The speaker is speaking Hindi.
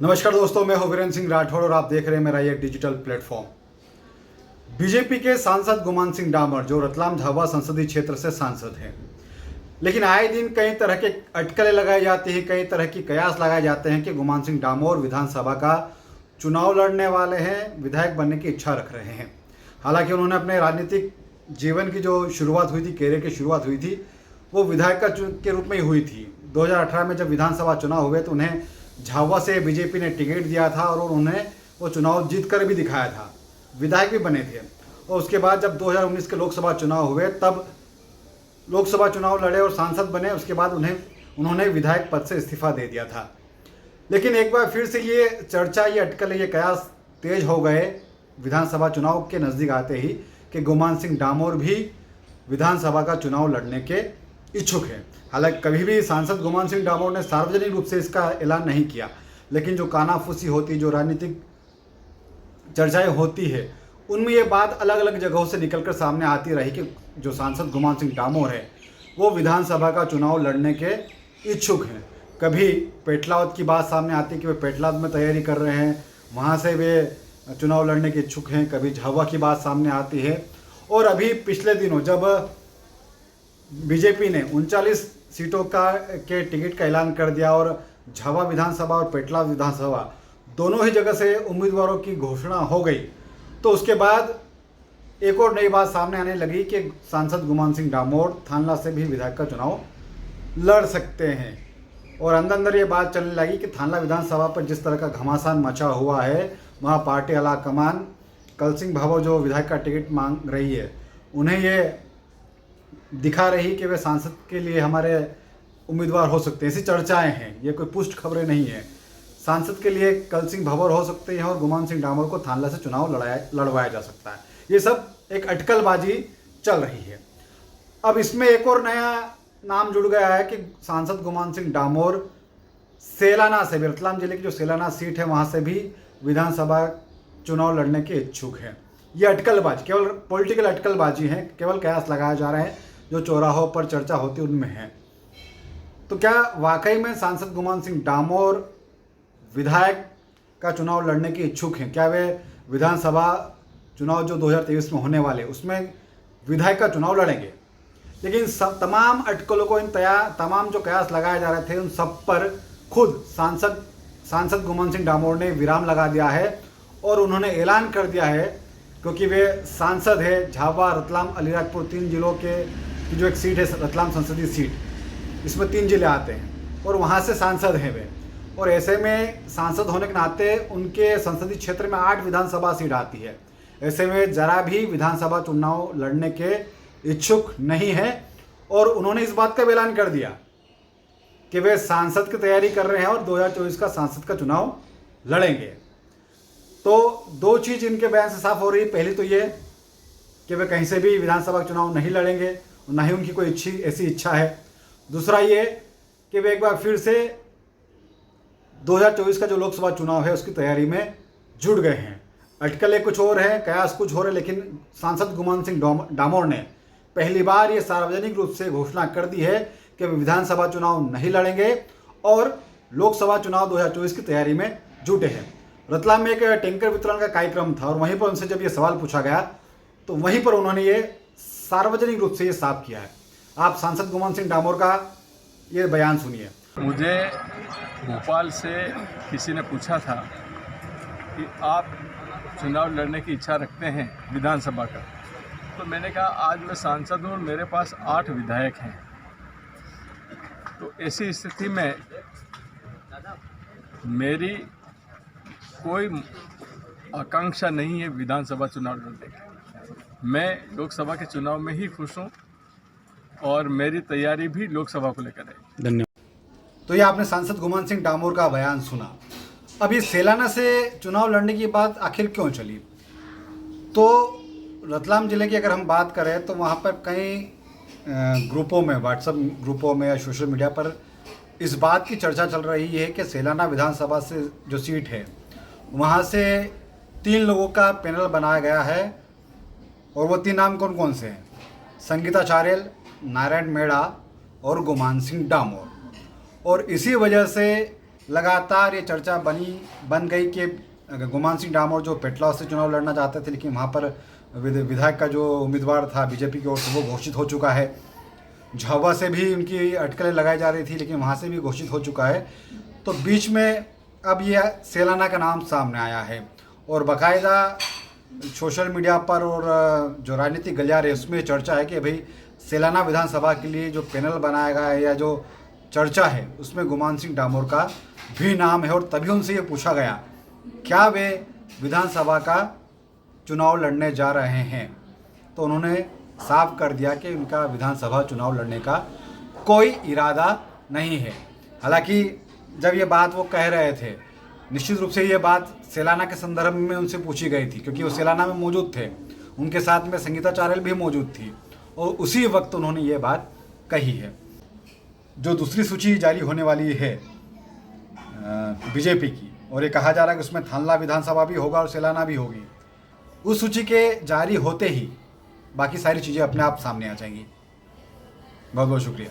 नमस्कार दोस्तों, मैं हूं वीरेंद्र सिंह राठौड़ और आप देख रहे हैं मेरा ये डिजिटल प्लेटफॉर्म। बीजेपी के सांसद गुमान सिंह डामर जो रतलाम झाबुआ संसदीय क्षेत्र से सांसद हैं, लेकिन आए दिन कई तरह के अटकलें लगाई जाती हैं, कई तरह की कयास लगाए जाते हैं कि गुमान सिंह डामोर विधानसभा का चुनाव लड़ने वाले हैं, विधायक बनने की इच्छा रख रहे हैं। हालांकि उन्होंने अपने राजनीतिक जीवन की जो शुरुआत हुई थी, कैरियर की शुरुआत हुई थी, वो विधायक के रूप में ही हुई थी। 2018 में जब विधानसभा चुनाव हुए तो उन्हें झाबुआ से बीजेपी ने टिकट दिया था और उन्होंने वो चुनाव जीत कर भी दिखाया था, विधायक भी बने थे। और उसके बाद जब 2019 के लोकसभा चुनाव हुए तब लोकसभा चुनाव लड़े और सांसद बने। उसके बाद उन्होंने विधायक पद से इस्तीफा दे दिया था। लेकिन एक बार फिर से ये चर्चा, ये अटकल, ये कयास तेज हो गए विधानसभा चुनाव के नज़दीक आते ही कि गुमान सिंह डामोर भी विधानसभा का चुनाव लड़ने के इच्छुक है। हालांकि कभी भी सांसद गुमान सिंह डामोर ने सार्वजनिक रूप से इसका ऐलान नहीं किया, लेकिन जो कानाफूसी होती, जो राजनीतिक चर्चाएं होती है, उनमें ये बात अलग अलग जगहों से निकलकर सामने आती रही कि जो सांसद गुमान सिंह डामोर है वो विधानसभा का चुनाव लड़ने के इच्छुक हैं। कभी पेटलावद की बात सामने आती है कि वे पेटलावद में तैयारी कर रहे हैं, वहाँ से वे चुनाव लड़ने के इच्छुक हैं। कभी झाबुआ की बात सामने आती है। और अभी पिछले दिनों जब बीजेपी ने 39 सीटों के टिकट का ऐलान कर दिया और झाबुआ विधानसभा और पेटलाद विधानसभा दोनों ही जगह से उम्मीदवारों की घोषणा हो गई, तो उसके बाद एक और नई बात सामने आने लगी कि सांसद गुमान सिंह डामोर थानला से भी विधायक का चुनाव लड़ सकते हैं। और अंदर अंदर ये बात चलने लगी कि थानला विधानसभा पर जिस तरह का घमासान मचा हुआ है, वहाँ पार्टी आला कमान कलसिंह भाभो जो विधायक का टिकट मांग रही है, उन्हें ये दिखा रही कि वे सांसद के लिए हमारे उम्मीदवार हो सकते हैं। ऐसी चर्चाएं हैं, ये कोई पुष्ट खबरें नहीं है। सांसद के लिए कलसिंह भाभोर हो सकते हैं और गुमान सिंह डामोर को थानला से चुनाव लड़वाया जा सकता है। ये सब एक अटकलबाजी चल रही है। अब इसमें एक और नया नाम जुड़ गया है कि सांसद गुमान सिंह डामोर सेलाना से भी, रतलाम जिले की जो सेलाना सीट है वहाँ से भी विधानसभा चुनाव लड़ने के इच्छुक हैं। ये अटकलबाजी, केवल पॉलिटिकल अटकलबाजी है, केवल कयास लगाए जा रहे हैं, जो चौराहों पर चर्चा होती उनमें है। तो क्या वाकई में सांसद गुमान सिंह डामोर विधायक का चुनाव लड़ने के इच्छुक हैं? क्या वे विधानसभा चुनाव जो 2023 में होने वाले उसमें विधायक का चुनाव लड़ेंगे? लेकिन सब तमाम अटकलों को, तमाम जो कयास लगाए जा रहे थे, उन सब पर खुद सांसद गुमान सिंह डामोर ने विराम लगा दिया है और उन्होंने ऐलान कर दिया है, क्योंकि वे सांसद है झाबुआ, रतलाम, अलीराजपुर, 3 जिलों की जो एक सीट है रतलाम संसदीय सीट, इसमें 3 जिले आते हैं और वहाँ से सांसद हैं वे। और ऐसे में सांसद होने के नाते उनके संसदीय क्षेत्र में 8 विधानसभा सीट आती है। ऐसे में जरा भी विधानसभा चुनाव लड़ने के इच्छुक नहीं है और उन्होंने इस बात का ऐलान कर दिया कि वे सांसद की तैयारी कर रहे हैं और 2024 का सांसद का चुनाव लड़ेंगे। तो दो चीज़ इनके बयान से साफ हो रही है। पहली तो ये कि वे कहीं से भी विधानसभा का चुनाव नहीं लड़ेंगे, ना ही उनकी कोई ऐसी इच्छा है। दूसरा ये कि वे एक बार फिर से 2024 का जो लोकसभा चुनाव है उसकी तैयारी में जुट गए हैं। अटकलें कुछ और हैं, कयास कुछ और है, लेकिन सांसद गुमान सिंह डामोर ने पहली बार ये सार्वजनिक रूप से घोषणा कर दी है कि वे विधानसभा चुनाव नहीं लड़ेंगे और लोकसभा चुनाव 2024 की तैयारी में जुटे हैं। रतलाम में एक टैंकर वितरण का कार्यक्रम था और वहीं पर उनसे जब ये सवाल पूछा गया तो वहीं पर उन्होंने ये सार्वजनिक रूप से ये साफ किया है। आप सांसद गुमान सिंह डामोर का ये बयान सुनिए। मुझे भोपाल से किसी ने पूछा था कि आप चुनाव लड़ने की इच्छा रखते हैं विधानसभा का, तो मैंने कहा आज मैं सांसद हूँ और मेरे पास 8 विधायक हैं। तो ऐसी स्थिति में मेरी कोई आकांक्षा नहीं है विधानसभा चुनाव लड़ने की। मैं लोकसभा के चुनाव में ही खुश हूँ और मेरी तैयारी भी लोकसभा को लेकर है। धन्यवाद। तो ये आपने सांसद गुमान सिंह डामोर का बयान सुना। अब ये सेलाना से चुनाव लड़ने की बात आखिर क्यों चली? तो रतलाम ज़िले की अगर हम बात करें तो वहाँ पर कई ग्रुपों में, व्हाट्सएप ग्रुपों में या सोशल मीडिया पर इस बात की चर्चा चल रही है कि सेलाना विधानसभा से जो सीट है वहाँ से 3 लोगों का पैनल बनाया गया है और वो 3 नाम कौन कौन से हैं? संगीता चारेल, नारायण मेड़ा और गुमान सिंह डामोर। और इसी वजह से लगातार ये चर्चा बन गई कि गुमान सिंह डामोर जो पेटलाद से चुनाव लड़ना चाहते थे, लेकिन वहाँ पर विधायक का जो उम्मीदवार था बीजेपी की ओर से वो घोषित हो चुका है। झाबुआ से भी उनकी अटकलें लगाई जा रही थी, लेकिन वहाँ से भी घोषित हो चुका है। तो बीच में अब ये सेलाना का नाम सामने आया है और बाकायदा सोशल मीडिया पर और जो राजनीतिक गलियारे उसमें चर्चा है कि भाई सेलाना विधानसभा के लिए जो पैनल बनाया गया है या जो चर्चा है उसमें गुमान सिंह डामोर का भी नाम है। और तभी उनसे ये पूछा गया क्या वे विधानसभा का चुनाव लड़ने जा रहे हैं, तो उन्होंने साफ कर दिया कि उनका विधानसभा चुनाव लड़ने का कोई इरादा नहीं है। हालांकि जब ये बात वो कह रहे थे, निश्चित रूप से ये बात सेलाना के संदर्भ में उनसे पूछी गई थी, क्योंकि वो सेलाना में मौजूद थे, उनके साथ में संगीता चारेल भी मौजूद थी और उसी वक्त उन्होंने ये बात कही है। जो दूसरी सूची जारी होने वाली है बीजेपी की, और ये कहा जा रहा है कि उसमें थानला विधानसभा भी होगा और सेलाना भी होगी, उस सूची के जारी होते ही बाकी सारी चीज़ें अपने आप सामने आ जाएंगी। बहुत बहुत शुक्रिया।